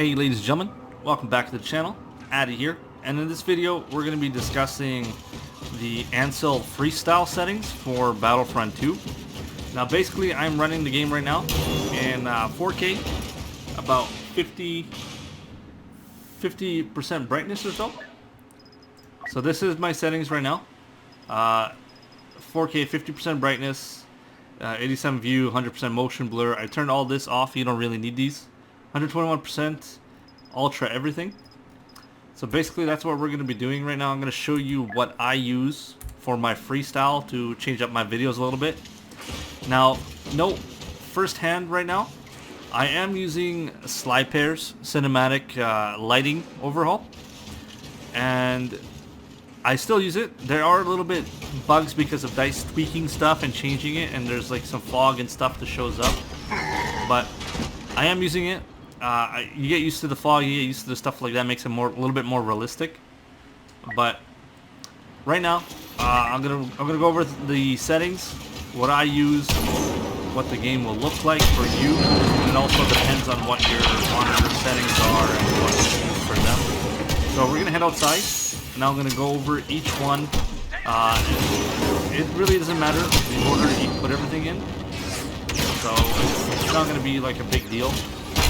Hey ladies and gentlemen, welcome back to the channel. Addy here, and in this video we're going to be discussing the Ansel Freestyle settings for Battlefront 2. Now basically I'm running the game right now in 4K, about 50% brightness or so. So this is my settings right now. 4K 50% brightness, 87 view, 100% motion blur. I turned all this off, you don't really need these. 121% ultra everything. So basically that's what we're going to be doing right now. I'm going to show you what I use for my freestyle to change up my videos a little bit. Now, note firsthand right now, I am using Slypair's cinematic lighting overhaul, and I still use it. There are a little bit bugs because of DICE tweaking stuff and changing it, and there's like some fog and stuff that shows up, but I am using it. You get used to the fog, you get used to the stuff like that, makes it a little bit more realistic. But right now, I'm gonna go over the settings, what I use, what the game will look like for you. It also depends on what your monitor settings are and what you use for them. So we're gonna head outside, and I'm gonna go over each one. It really doesn't matter the order you put everything in, so it's not gonna be like a big deal.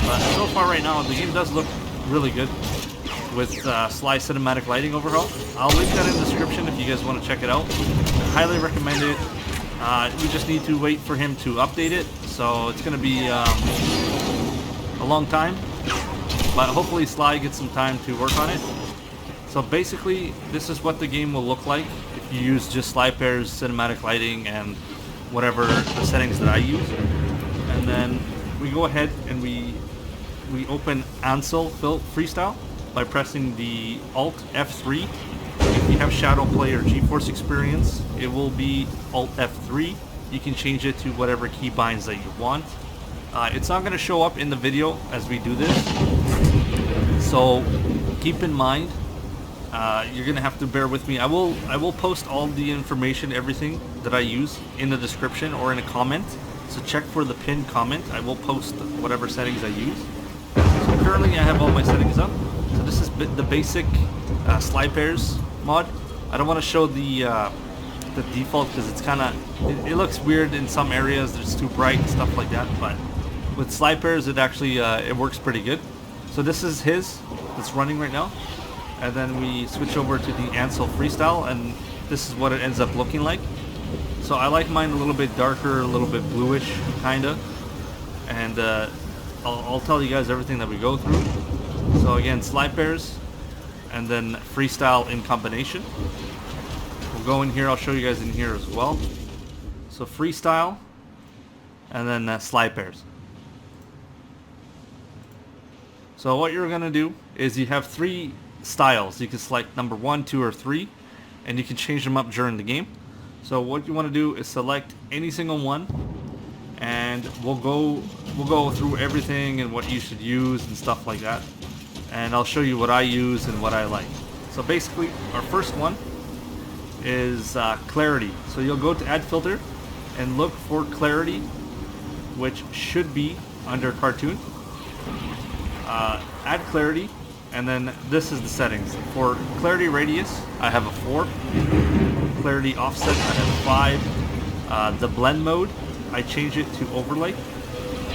But so far right now, the game does look really good with Sly Cinematic Lighting overhaul. I'll link that in the description if you guys want to check it out. I highly recommend it. We just need to wait for him to update it, so it's going to be a long time. But hopefully Sly gets some time to work on it. So basically, this is what the game will look like if you use just Slypair's Cinematic Lighting and whatever the settings that I use. And then we go ahead and we open Ansel Freestyle by pressing the Alt F3. If you have Shadow Play or GeForce Experience, it will be Alt F3. You can change it to whatever keybinds that you want. It's not going to show up in the video as we do this, so keep in mind, you're going to have to bear with me. I will post all the information, everything that I use in the description or in a comment. So check for the pinned comment. I will post whatever settings I use. So currently I have all my settings up. So this is the basic Slypair's mod. I don't want to show the default because it's kind of, it looks weird in some areas. It's too bright and stuff like that. But with Slypair's, it actually it works pretty good. So this is his that's running right now, and then we switch over to the Ansel Freestyle, and this is what it ends up looking like. So I like mine a little bit darker, a little bit bluish, kinda, and I'll tell you guys everything that we go through. So again, Slypair's, and then Freestyle in combination. We'll go in here, I'll show you guys in here as well. So Freestyle, and then Slypair's. So what you're gonna do is you have 3 styles. You can select number 1, 2, or 3, and you can change them up during the game. So what you want to do is select any single one, and we'll go through everything and what you should use and stuff like that. And I'll show you what I use and what I like. So basically, our first one is clarity. So you'll go to add filter and look for clarity, which should be under cartoon. Add clarity, and then this is the settings. For clarity radius, I have a 4. Clarity offset, I have 5. The blend mode, I change it to overlay.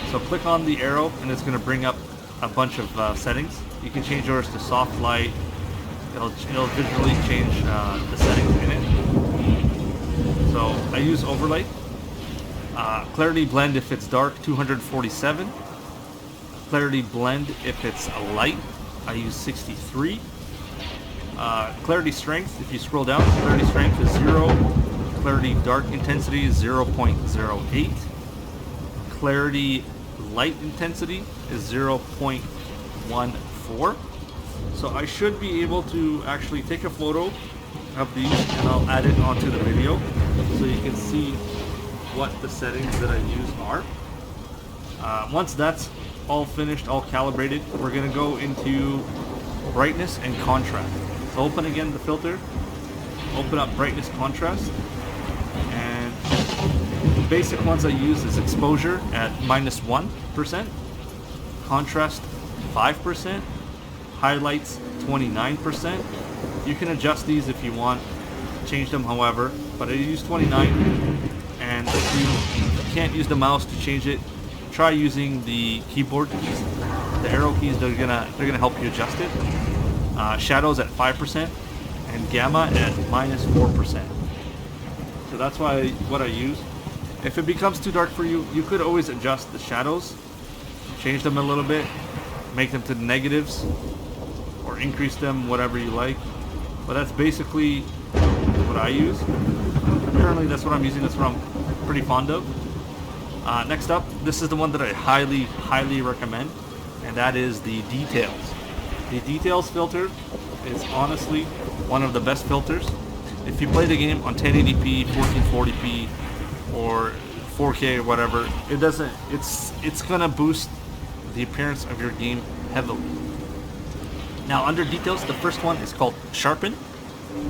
So click on the arrow and it's going to bring up a bunch of settings. You can change yours to soft light. It'll visually change the settings in it. So I use overlay. Clarity blend if it's dark, 247. Clarity blend if it's a light, I use 63. Clarity strength, if you scroll down, clarity strength is 0. Clarity dark intensity is 0.08. Clarity light intensity is 0.14. So I should be able to actually take a photo of these, and I'll add it onto the video so you can see what the settings that I use are. Once that's all finished, all calibrated, we're going to go into brightness and contrast. So open again the filter, open up brightness, contrast, and the basic ones I use is exposure at -1%, contrast 5%, highlights 29%. You can adjust these if you want, change them however, but I use 29. And if you can't use the mouse to change it, try using the keyboard keys. The arrow keys, they're gonna help you adjust it. Shadows at 5% and gamma at -4%. So that's what I use. If it becomes too dark for you, you could always adjust the shadows, change them a little bit, make them to the negatives, or increase them, whatever you like. But that's basically what I use. Currently, that's what I'm using. That's what I'm pretty fond of. Next up, this is the one that I highly recommend, and that is the details. The details filter is honestly one of the best filters. If you play the game on 1080p, 1440p, or 4K or whatever, it's gonna boost the appearance of your game heavily. Now under details, the first one is called sharpen.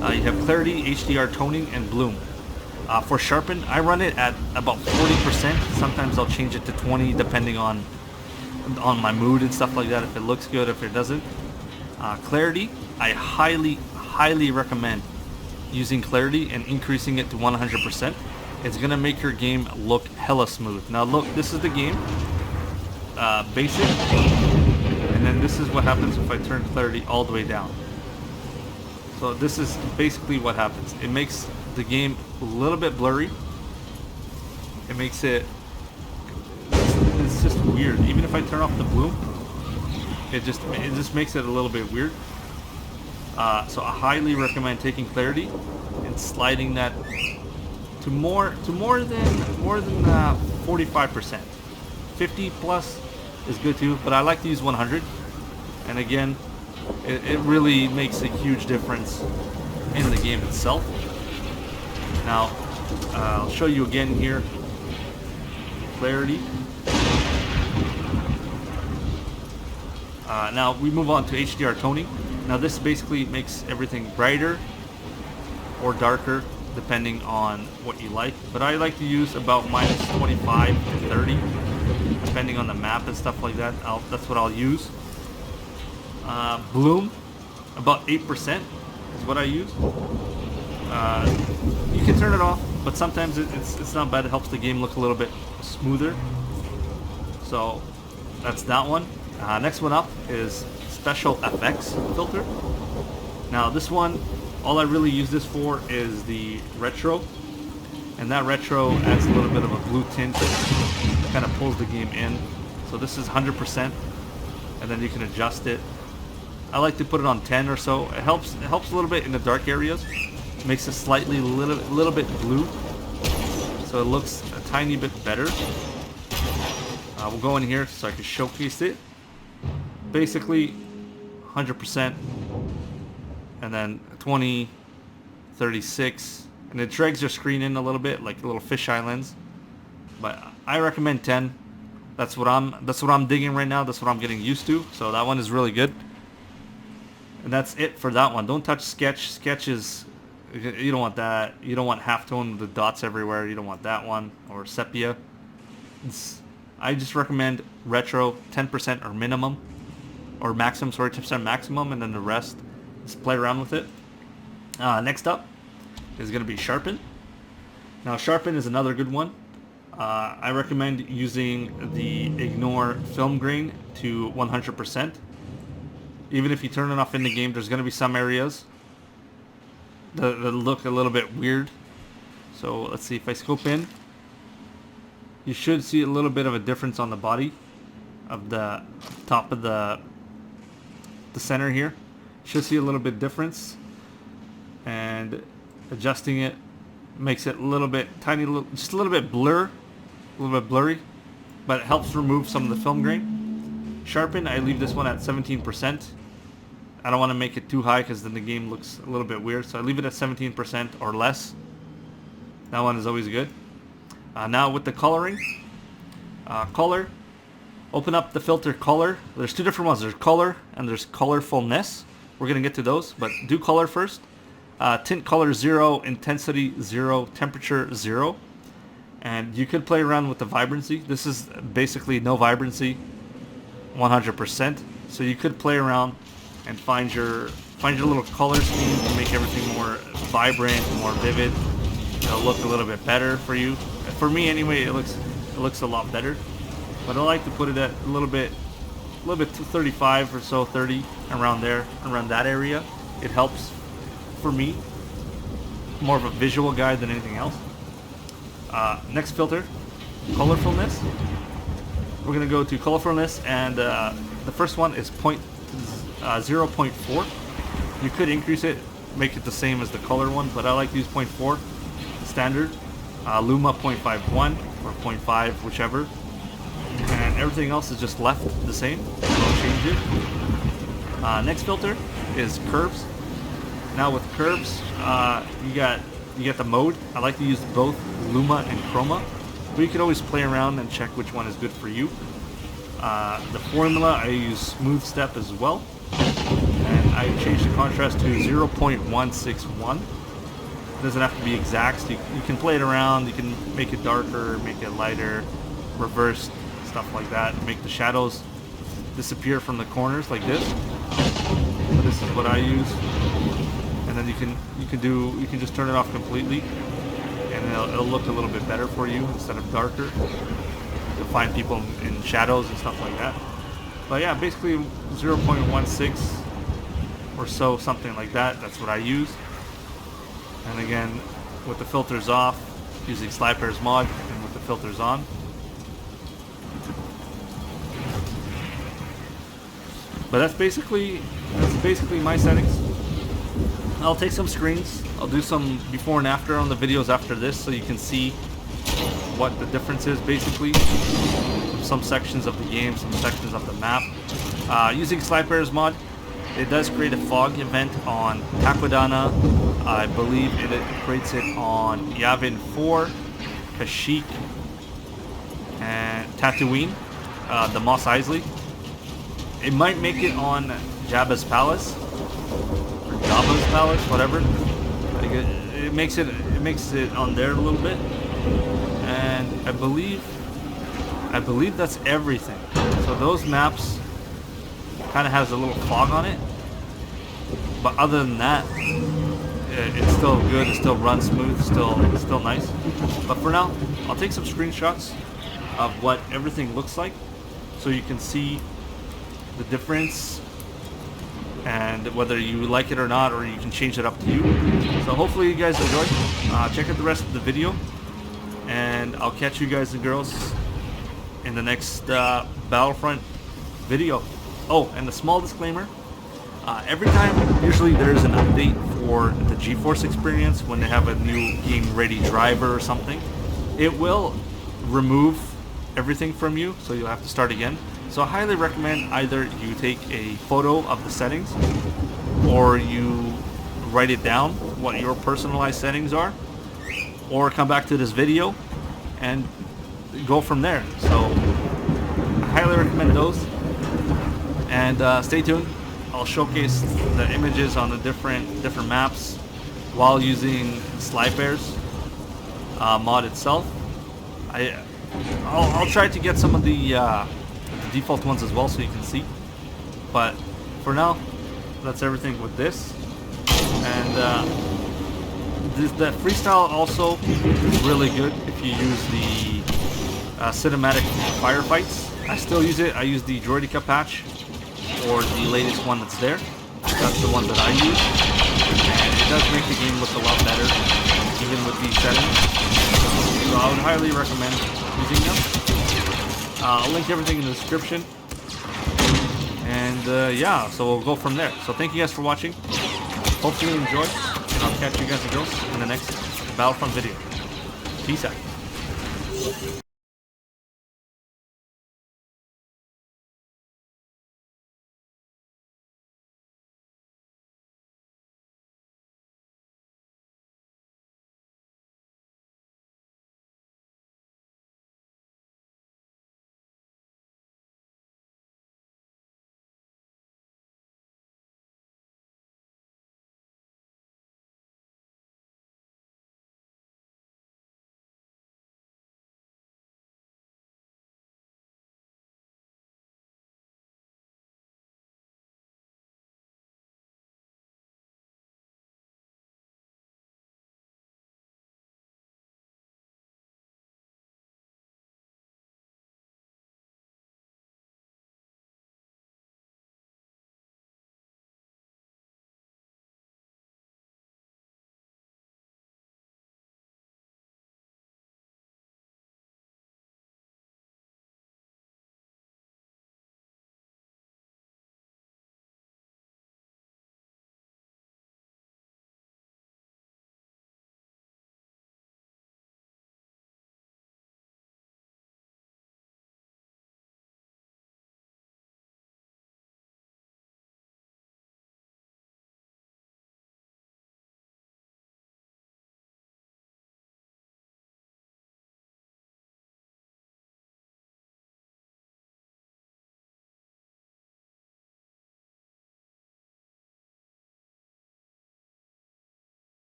You have clarity, HDR, toning, and bloom. For sharpen, I run it at about 40%. Sometimes I'll change it to 20 depending on my mood and stuff like that, if it looks good, if it doesn't. Clarity, I highly recommend using clarity and increasing it to 100%. It's gonna make your game look hella smooth. Now look, this is the game, basic, and then this is what happens if I turn clarity all the way down. So this is basically what happens. It makes the game a little bit blurry. It makes it's just weird. Even if I turn off the bloom, it just makes it a little bit weird. So I highly recommend taking clarity and sliding that to more than 45%. 50 plus is good too, but I like to use 100. And again, it really makes a huge difference in the game itself. Now, I'll show you again here. Clarity. Now we move on to HDR toning. Now this basically makes everything brighter or darker depending on what you like. But I like to use about -25 to 30 depending on the map and stuff like that. That's what I'll use. Bloom, about 8% is what I use. You can turn it off, but sometimes it's not bad. It helps the game look a little bit smoother. So that's that one. Next one up is special FX filter. Now this one, all I really use this for is the retro, and that retro adds a little bit of a blue tint, kind of pulls the game in. So this is 100%, and then you can adjust it. I like to put it on 10 or so. It helps a little bit in the dark areas. Makes it slightly little bit blue, so it looks a tiny bit better. We'll go in here so I can showcase it. Basically 100%, and then 20, 36, and it drags your screen in a little bit, like a little fisheye lens. But I recommend 10. That's what I'm digging right now. That's what I'm getting used to. So that one is really good. And that's it for that one. Don't touch sketch. Sketch is, you don't want that. You don't want halftone with the dots everywhere. You don't want that one, or sepia. I just recommend retro, 10% or minimum, or maximum, sorry, 10% maximum, and then the rest, just play around with it. Next up is going to be sharpen. Now sharpen is another good one. I recommend using the ignore film grain to 100%. Even if you turn it off in the game, there's going to be some areas that look a little bit weird. So let's see, if I scope in, you should see a little bit of a difference on the body of the top of the center here. You should see a little bit difference, and adjusting it makes it a little bit just a little bit blurry, but it helps remove some of the film grain. Sharpen, I leave this one at 17%. I don't want to make it too high because then the game looks a little bit weird, so I leave it at 17% or less. That one is always good. Now with the coloring, color, open up the filter color. There's two different ones. There's color and there's colorfulness. We're going to get to those, but do color first. Tint color 0, intensity 0, temperature 0. And you could play around with the vibrancy. This is basically no vibrancy, 100%. So you could play around and find your little color scheme to make everything more vibrant, more vivid. It'll look a little bit better for you. For me anyway, it looks a lot better. But I like to put it at a little bit to 35 or so, 30, around there, around that area. It helps for me. More of a visual guide than anything else. Next filter, colorfulness. We're gonna go to colorfulness, and the first one is 0.4. You could increase it, make it the same as the color one, but I like to use 0.4 standard. Luma 0.51 or 0.5, whichever. And everything else is just left the same. Don't change it. Next filter is curves. Now with curves, you got the mode. I like to use both Luma and Chroma, but you could always play around and check which one is good for you. The formula, I use smooth step as well, and I changed the contrast to 0.161. It doesn't have to be exact. So you can play it around. You can make it darker, make it lighter, reverse, stuff like that. Make the shadows disappear from the corners like this. So this is what I use. And then you can just turn it off completely, and it'll look a little bit better for you instead of darker. You'll find people in shadows and stuff like that. But yeah, basically 0.16 or so, something like that. That's what I use. And again, with the filters off, using Slidepairs mod, and with the filters on. But that's basically my settings. I'll take some screens. I'll do some before and after on the videos after this, so you can see what the difference is basically from some sections of the game, some sections of the map. Using Slidepairs mod, it does create a fog event on Takodana. I believe it creates it on Yavin 4, Kashyyyk, and Tatooine, the Mos Eisley. It might make it on Jabba's Palace, or Jabba's Palace, whatever. Like it makes it on there a little bit, and I believe that's everything. So those maps kind of has a little fog on it, but other than that, it's still good. It still runs smooth. Still nice. But for now, I'll take some screenshots of what everything looks like, so you can see the difference and whether you like it or not, or you can change it up to you. So hopefully you guys enjoyed. Check out the rest of the video, and I'll catch you guys and girls in the next Battlefront video. Oh, and a small disclaimer. Every time, usually there's an update for the GeForce experience when they have a new game-ready driver or something. It will remove everything from you, so you'll have to start again. So I highly recommend either you take a photo of the settings, or you write it down, what your personalized settings are, or come back to this video and go from there. So I highly recommend those, and stay tuned. I'll showcase the images on the different maps while using Slidepairs mod itself. I'll try to get some of the default ones as well, so you can see. But for now, that's everything with this. And the Freestyle also is really good if you use the cinematic firefights. I still use it. I use the Droideka patch, or the latest one that's there. That's the one that I use, and it does make the game look a lot better, even with these settings. So I would highly recommend using them. I'll link everything in the description, and yeah, so we'll go from there. So thank you guys for watching. Hopefully you enjoyed, and I'll catch you guys and girls in the next Battlefront video. Peace out.